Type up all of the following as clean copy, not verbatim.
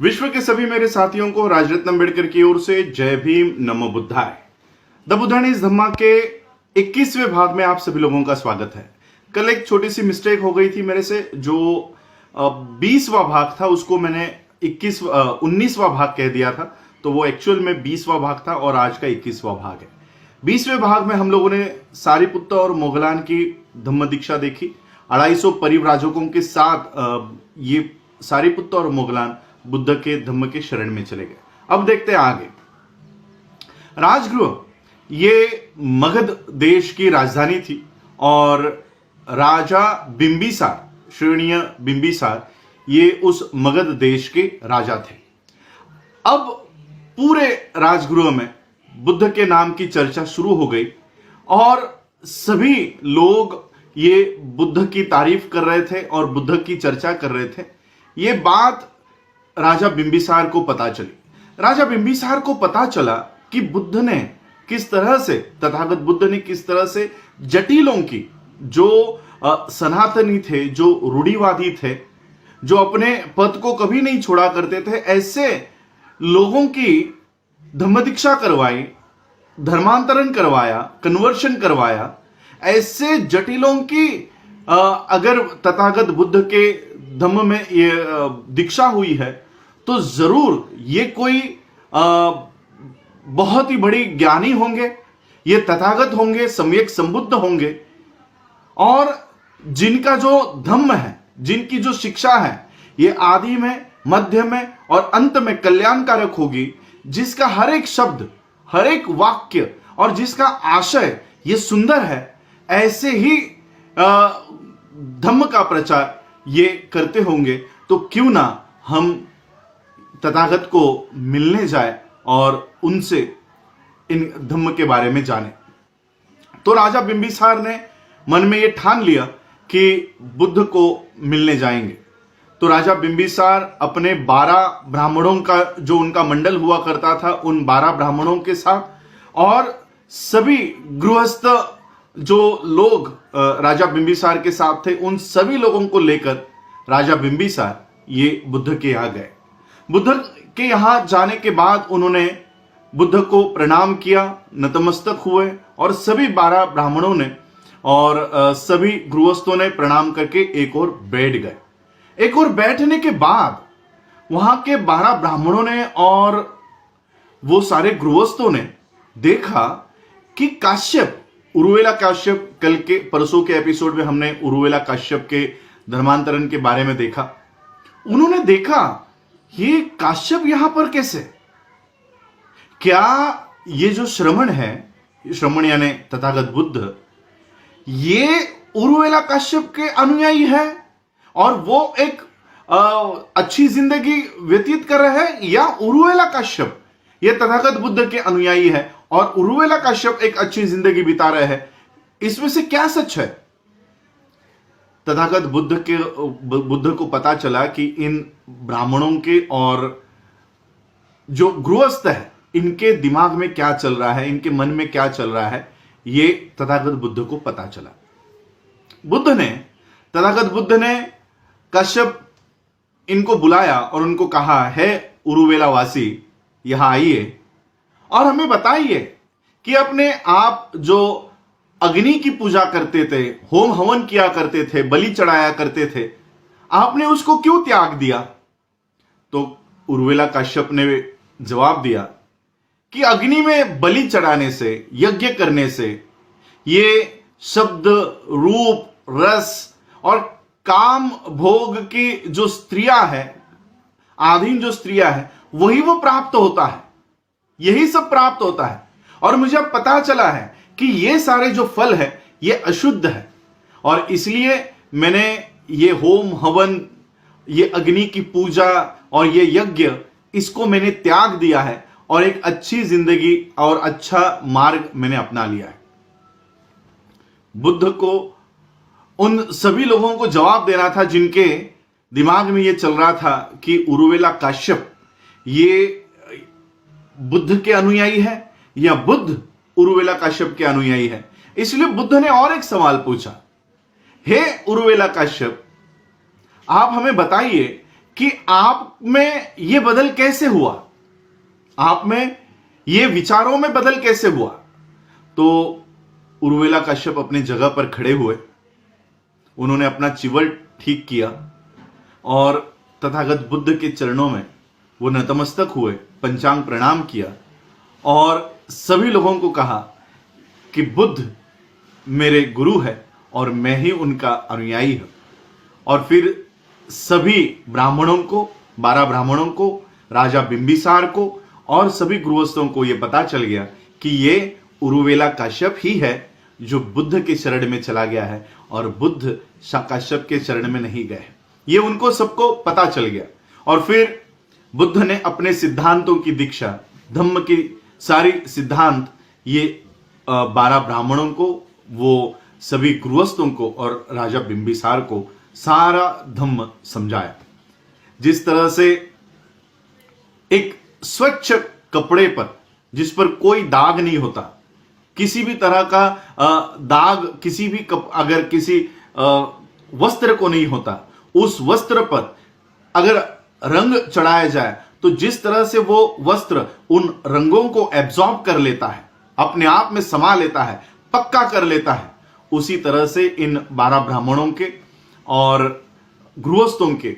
विश्व के सभी मेरे साथियों को राजरत्न अम्बेडकर की ओर से जय भीम, नमो बुद्धाय। द बुद्धानीज धम्मा के 21वें भाग में आप सभी लोगों का स्वागत है। कल एक छोटी सी मिस्टेक हो गई थी मेरे से, जो 20वां भाग था उसको मैंने 19वां भाग कह दिया था, तो वो एक्चुअल में 20वां भाग था और आज का 21वां भाग है। 20वें भाग में हम लोगों ने सारिपुत्त और मोगलान की धम्म दीक्षा देखी। 250 परिव्राजकों के साथ ये सारिपुत्त और मोगलान बुद्ध के धम्म के शरण में चले गए। अब देखते हैं आगे। राजगृह ये मगध देश की राजधानी थी और राजा बिंबिसार, श्रेणीय बिंबिसार, ये उस मगध देश के राजा थे। अब पूरे राजगृह में बुद्ध के नाम की चर्चा शुरू हो गई और सभी लोग ये बुद्ध की तारीफ कर रहे थे और बुद्ध की चर्चा कर रहे थे। ये बात राजा बिंबिसार को पता चली। राजा बिंबिसार को पता चला कि बुद्ध ने किस तरह से, तथागत बुद्ध ने किस तरह से जटिलों की, जो सनातनी थे, जो रूढ़िवादी थे, जो अपने पद को कभी नहीं छोड़ा करते थे, ऐसे लोगों की धम्म दीक्षा करवाई, धर्मांतरण करवाया, कन्वर्शन करवाया। ऐसे जटिलों की अगर तथागत बुद्ध के धम्म में ये दीक्षा हुई है तो जरूर ये कोई बहुत ही बड़ी ज्ञानी होंगे, ये तथागत होंगे, सम्यक संबुद्ध होंगे और जिनका जो धम्म है, जिनकी जो शिक्षा है, ये आदि में, मध्य में और अंत में कल्याणकारक होगी, जिसका हर एक शब्द, हर एक वाक्य और जिसका आशय ये सुंदर है। ऐसे ही धम्म का प्रचार ये करते होंगे, तो क्यों ना हम तथागत को मिलने जाए और उनसे इन धम्म के बारे में जाने। तो राजा बिंबिसार ने मन में ये ठान लिया कि बुद्ध को मिलने जाएंगे। तो राजा बिंबिसार अपने 12 ब्राह्मणों का, जो उनका मंडल हुआ करता था, उन 12 ब्राह्मणों के साथ और सभी गृहस्थ जो लोग राजा बिंबिसार के साथ थे, उन सभी लोगों को लेकर राजा बिंबिसार ये बुद्ध के यहाँ गए। बुद्ध के यहाँ जाने के बाद उन्होंने बुद्ध को प्रणाम किया, नतमस्तक हुए और सभी 12 ब्राह्मणों ने और सभी गृहस्थों ने प्रणाम करके एक और बैठ गए। एक और बैठने के बाद वहां के 12 ब्राह्मणों ने और वो सारे गृहस्थों ने देखा कि काश्यप, उरुवेला काश्यप, कल के परसों के एपिसोड में हमने उरुवेला काश्यप के धर्मांतरण के बारे में देखा। उन्होंने देखा ये काश्यप यहां पर कैसे? क्या ये जो श्रमण है, श्रमण यानी तथागत बुद्ध, ये उरुवेला काश्यप के अनुयायी है और वो एक अच्छी जिंदगी व्यतीत कर रहे हैं, या उरुवेला काश्यप ये तथागत बुद्ध के अनुयायी है और उरुवेला काश्यप एक अच्छी जिंदगी बिता रहे हैं? इसमें से क्या सच है? तथागत बुद्ध को पता चला कि इन ब्राह्मणों के और जो गृहस्थ है, इनके दिमाग में क्या चल रहा है, इनके मन में क्या चल रहा है, ये तथागत बुद्ध को पता चला। तथागत बुद्ध ने कश्यप इनको बुलाया और उनको कहा, है उरुवेला वासी, यहां आइए और हमें बताइए कि अपने आप जो अग्नि की पूजा करते थे, होम हवन किया करते थे, बलि चढ़ाया करते थे, आपने उसको क्यों त्याग दिया? तो उरुवेला काश्यप ने जवाब दिया कि अग्नि में बलि चढ़ाने से, यज्ञ करने से ये शब्द, रूप, रस और काम भोग की जो स्त्रियां हैं, आधीन जो स्त्रियां हैं, वही वो प्राप्त होता है, यही सब प्राप्त होता है। और मुझे अब पता चला है कि ये सारे जो फल है ये अशुद्ध है और इसलिए मैंने ये होम हवन, ये अग्नि की पूजा और ये यज्ञ, इसको मैंने त्याग दिया है और एक अच्छी जिंदगी और अच्छा मार्ग मैंने अपना लिया है। बुद्ध को उन सभी लोगों को जवाब देना था जिनके दिमाग में ये चल रहा था कि उरुवेला काश्यप ये बुद्ध के अनुयायी है या बुद्ध उरुवेला काश्यप के अनुयायी है। इसलिए बुद्ध ने और एक सवाल पूछा, हे उरुवेला काश्यप, आप हमें बताइए कि आप में ये बदल कैसे हुआ, आप में ये विचारों में बदल कैसे हुआ। तो उर्मिला कश्यप अपनी जगह पर खड़े हुए, उन्होंने अपना चिवल ठीक किया और तथागत बुद्ध के चरणों में वो नतमस्तक हुए, पंचांग प्रणाम किया और सभी लोगों को कहा कि बुद्ध मेरे गुरु है और मैं ही उनका अनुयायी हूं। और फिर सभी ब्राह्मणों को, 12 ब्राह्मणों को, राजा बिंबिसार को और सभी गृहस्थों को यह पता चल गया कि ये उरुवेला कश्यप ही है जो बुद्ध के शरण में चला गया है और बुद्ध कश्यप के शरण में नहीं गए। ये उनको सबको पता चल गया और फिर बुद्ध ने अपने सिद्धांतों की दीक्षा, धम्म की सारी सिद्धांत ये 12 ब्राह्मणों को, वो सभी गृहस्थों को और राजा बिंबिसार को सारा धम्म समझाया। जिस तरह से एक स्वच्छ कपड़े पर, जिस पर कोई दाग नहीं होता, किसी भी तरह का दाग किसी भी अगर किसी वस्त्र को नहीं होता, उस वस्त्र पर अगर रंग चढ़ाया जाए तो जिस तरह से वो वस्त्र उन रंगों को एब्जॉर्ब कर लेता है, अपने आप में समा लेता है, पक्का कर लेता है, उसी तरह से इन 12 ब्राह्मणों के और गृहस्थों के,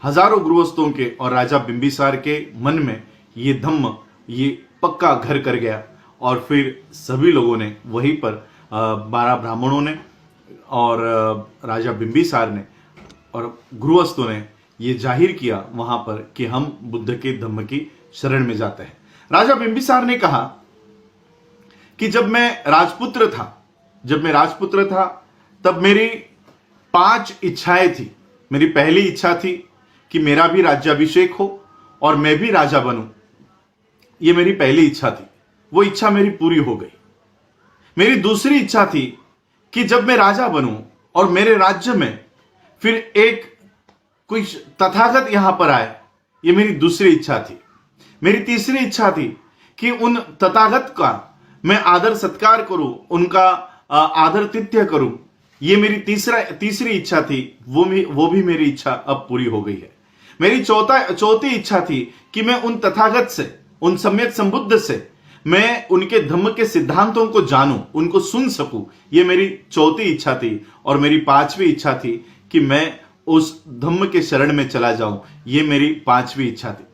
हजारों गृहस्थों के और राजा बिंबिसार के मन में ये धम्म, ये पक्का घर कर गया। और फिर सभी लोगों ने वहीं पर 12 ब्राह्मणों ने और राजा बिंबिसार ने और गृहस्थों ने ये जाहिर किया वहां पर कि हम बुद्ध के धम्म की शरण में जाते हैं। राजा बिंबिसार ने कहा कि जब मैं राजपुत्र था तब मेरी 5 इच्छाएं थी। मेरी पहली इच्छा थी कि मेरा भी राज्याभिषेक हो और मैं भी राजा बनूं। ये मेरी पहली इच्छा थी, वो इच्छा मेरी पूरी हो गई। मेरी दूसरी इच्छा थी कि जब मैं राजा बनूं और मेरे राज्य में फिर एक कोई तथागत यहां पर आए, ये मेरी दूसरी इच्छा थी। मेरी तीसरी इच्छा थी कि उन तथागत का मैं आदर सत्कार करूं, उनका आदर तिथ्य करूं। ये मेरी तीसरी इच्छा थी, वो भी मेरी इच्छा अब पूरी हो गई है। मेरी चौथी इच्छा थी कि मैं उन तथागत से, उन सम्यक संबुद्ध से मैं उनके धम्म के सिद्धांतों को जानूं, उनको सुन सकूं। ये मेरी चौथी इच्छा थी। और मेरी 5वीं इच्छा थी कि मैं उस धम्म के शरण में चला जाऊं। ये मेरी 5वीं इच्छा थी।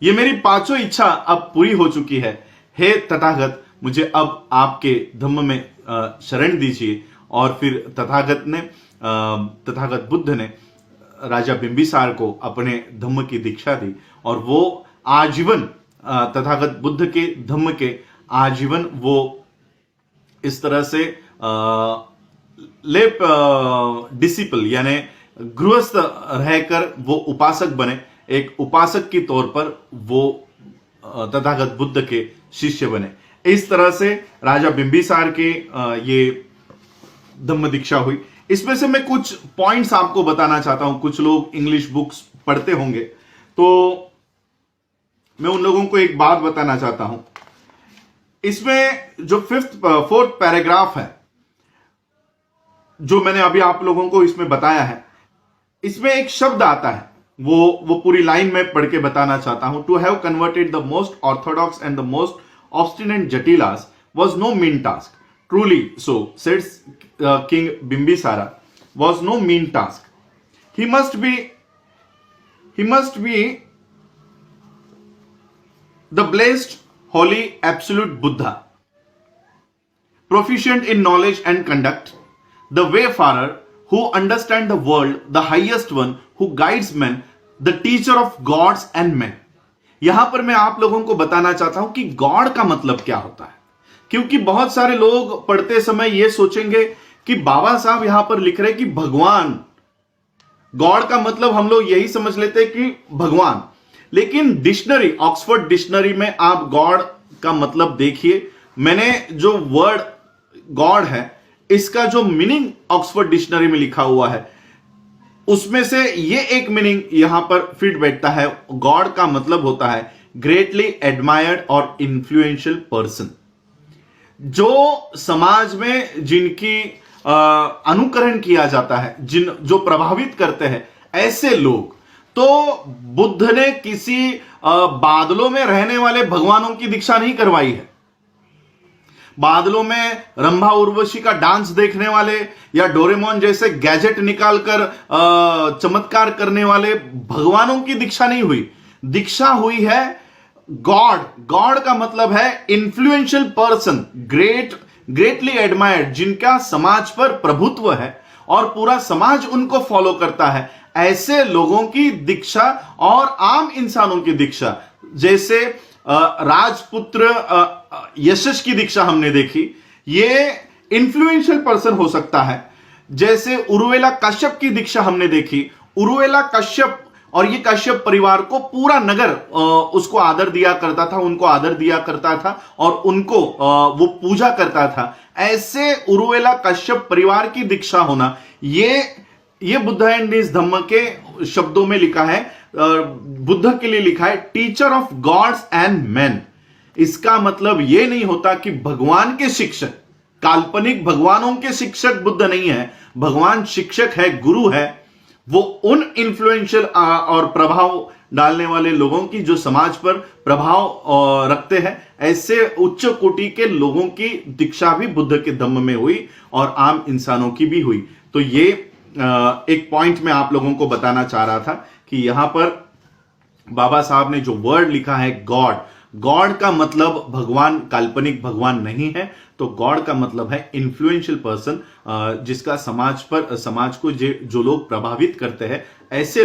ये मेरी 5ों इच्छा अब पूरी हो चुकी है। हे तथागत, मुझे अब आपके धम्म में शरण दीजिए। और फिर तथागत बुद्ध ने राजा बिंबिसार को अपने धम्म की दीक्षा दी और वो आजीवन तथागत बुद्ध के धम्म के आजीवन वो इस तरह से लेप डिसिपल यानी गृहस्थ रहकर वो उपासक बने। एक उपासक के तौर पर वो तथागत बुद्ध के शिष्य बने। इस तरह से राजा बिंबिसार के ये धम्म दीक्षा हुई। इसमें से मैं कुछ पॉइंट्स आपको बताना चाहता हूं। कुछ लोग इंग्लिश बुक्स पढ़ते होंगे तो मैं उन लोगों को एक बात बताना चाहता हूं। इसमें जो 4th पैराग्राफ है जो मैंने अभी आप लोगों को इसमें बताया है, इसमें एक शब्द आता है, वो पूरी लाइन में पढ़ के बताना चाहता हूं। To have converted the most orthodox and the most obstinate जटिलास was no mean task. Truly so, said King Bimbisara, was no mean task. He must be the blessed, holy, absolute Buddha, proficient in knowledge and conduct, the wayfarer who understands the world, the highest one who guides men, the teacher of gods and men. यहां पर मैं आप लोगों को बताना चाहता हूं कि गॉड का मतलब क्या होता है, क्योंकि बहुत सारे लोग पढ़ते समय यह सोचेंगे कि बाबा साहब यहां पर लिख रहे कि भगवान, गॉड का मतलब हम लोग यही समझ लेते हैं कि भगवान। लेकिन डिक्शनरी, ऑक्सफोर्ड डिक्शनरी में आप गॉड का मतलब देखिए। मैंने जो वर्ड गॉड है इसका जो मीनिंग ऑक्सफोर्ड डिक्शनरी में लिखा हुआ है उसमें से ये एक मीनिंग यहां पर फिट बैठता है। गॉड का मतलब होता है ग्रेटली एडमायर्ड और इन्फ्लुएंशियल पर्सन, जो समाज में जिनकी अनुकरण किया जाता है, जो प्रभावित करते हैं, ऐसे लोग तो बुद्ध ने किसी बादलों में रहने वाले भगवानों की दीक्षा नहीं करवाई है। बादलों में रंभा उर्वशी का डांस देखने वाले या डोरेमोन जैसे गैजेट निकालकर चमत्कार करने वाले भगवानों की दीक्षा नहीं हुई। दीक्षा हुई है गॉड। गॉड का मतलब है इन्फ्लुएंशियल पर्सन, ग्रेटली एडमायर्ड, जिनका समाज पर प्रभुत्व है और पूरा समाज उनको फॉलो करता है। ऐसे लोगों की दीक्षा और आम इंसानों की दीक्षा, जैसे राजपुत्र यशस की दीक्षा हमने देखी, ये इन्फ्लुएंशियल पर्सन हो सकता है। जैसे उर्वेला कश्यप की दीक्षा हमने देखी। उर्वेला कश्यप और ये कश्यप परिवार को पूरा नगर उसको आदर दिया करता था, उनको आदर दिया करता था और उनको वो पूजा करता था। ऐसे उर्वेला कश्यप परिवार की दीक्षा होना, ये बुद्ध एंड इस धम्म के शब्दों में लिखा है, बुद्ध के लिए लिखा है teacher of gods and man. इसका मतलब यह नहीं होता कि भगवान के शिक्षक, काल्पनिक भगवानों के शिक्षक बुद्ध नहीं है। भगवान शिक्षक है, गुरु है। वो उन इन्फ्लुएंशियल और प्रभाव डालने वाले लोगों की जो समाज पर प्रभाव रखते हैं, ऐसे उच्च कोटि के लोगों की दीक्षा भी बुद्ध के धम्म में हुई और आम इंसानों की भी हुई। तो ये एक पॉइंट मैं आप लोगों को बताना चाह रहा था कि यहां पर बाबा साहब ने जो वर्ड लिखा है गॉड, गॉड का मतलब भगवान, काल्पनिक भगवान नहीं है। तो गॉड का मतलब है इन्फ्लुएंशियल पर्सन, जिसका समाज को जो लोग प्रभावित करते हैं, ऐसे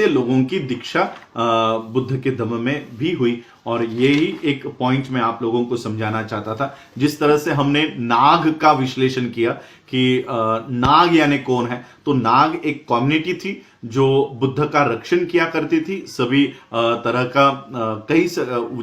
लोगों की दीक्षा बुद्ध के धम्म में भी हुई। और यही एक पॉइंट मैं आप लोगों को समझाना चाहता था। जिस तरह से हमने नाग का विश्लेषण किया कि नाग यानी कौन है, तो नाग एक कम्युनिटी थी जो बुद्ध का रक्षण किया करती थी। सभी तरह का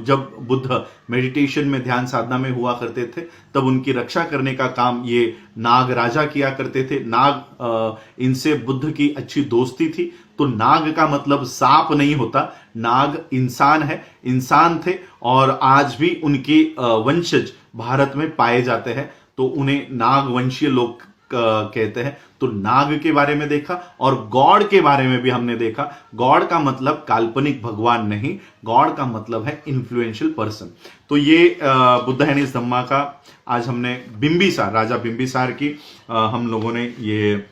जब बुद्ध मेडिटेशन में, ध्यान साधना में हुआ करते थे, तब उनकी रक्षा करने का काम ये नाग राजा किया करते थे। नाग इनसे बुद्ध की अच्छी दोस्ती थी। तो नाग का मतलब सांप नहीं होता, नाग इंसान है, इंसान थे और आज भी उनके वंशज भारत में पाए जाते हैं। तो उन्हें नाग वंशीय लोग कहते हैं। तो नाग के बारे में देखा और गॉड के बारे में भी हमने देखा। गॉड का मतलब काल्पनिक भगवान नहीं, गॉड का मतलब है इन्फ्लुएंशियल पर्सन। तो ये बुद्ध एंड हिज धम्मा का आज हमने बिंबिसार, राजा बिंबिसार की हम लोगों ने ये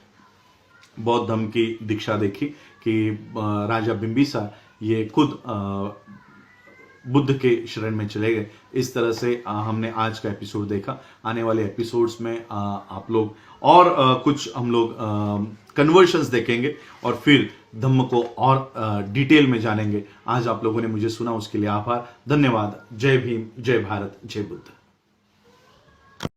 बौद्ध धम्म की दीक्षा देखी कि राजा बिंबिसार ये खुद बुद्ध के शरण में चले गए। इस तरह से हमने आज का एपिसोड देखा। आने वाले एपिसोड्स में आप लोग और कुछ हम लोग कन्वर्शंस देखेंगे और फिर धम्म को और डिटेल में जानेंगे। आज आप लोगों ने मुझे सुना, उसके लिए आभार, धन्यवाद। जय भीम, जय भारत, जय बुद्ध।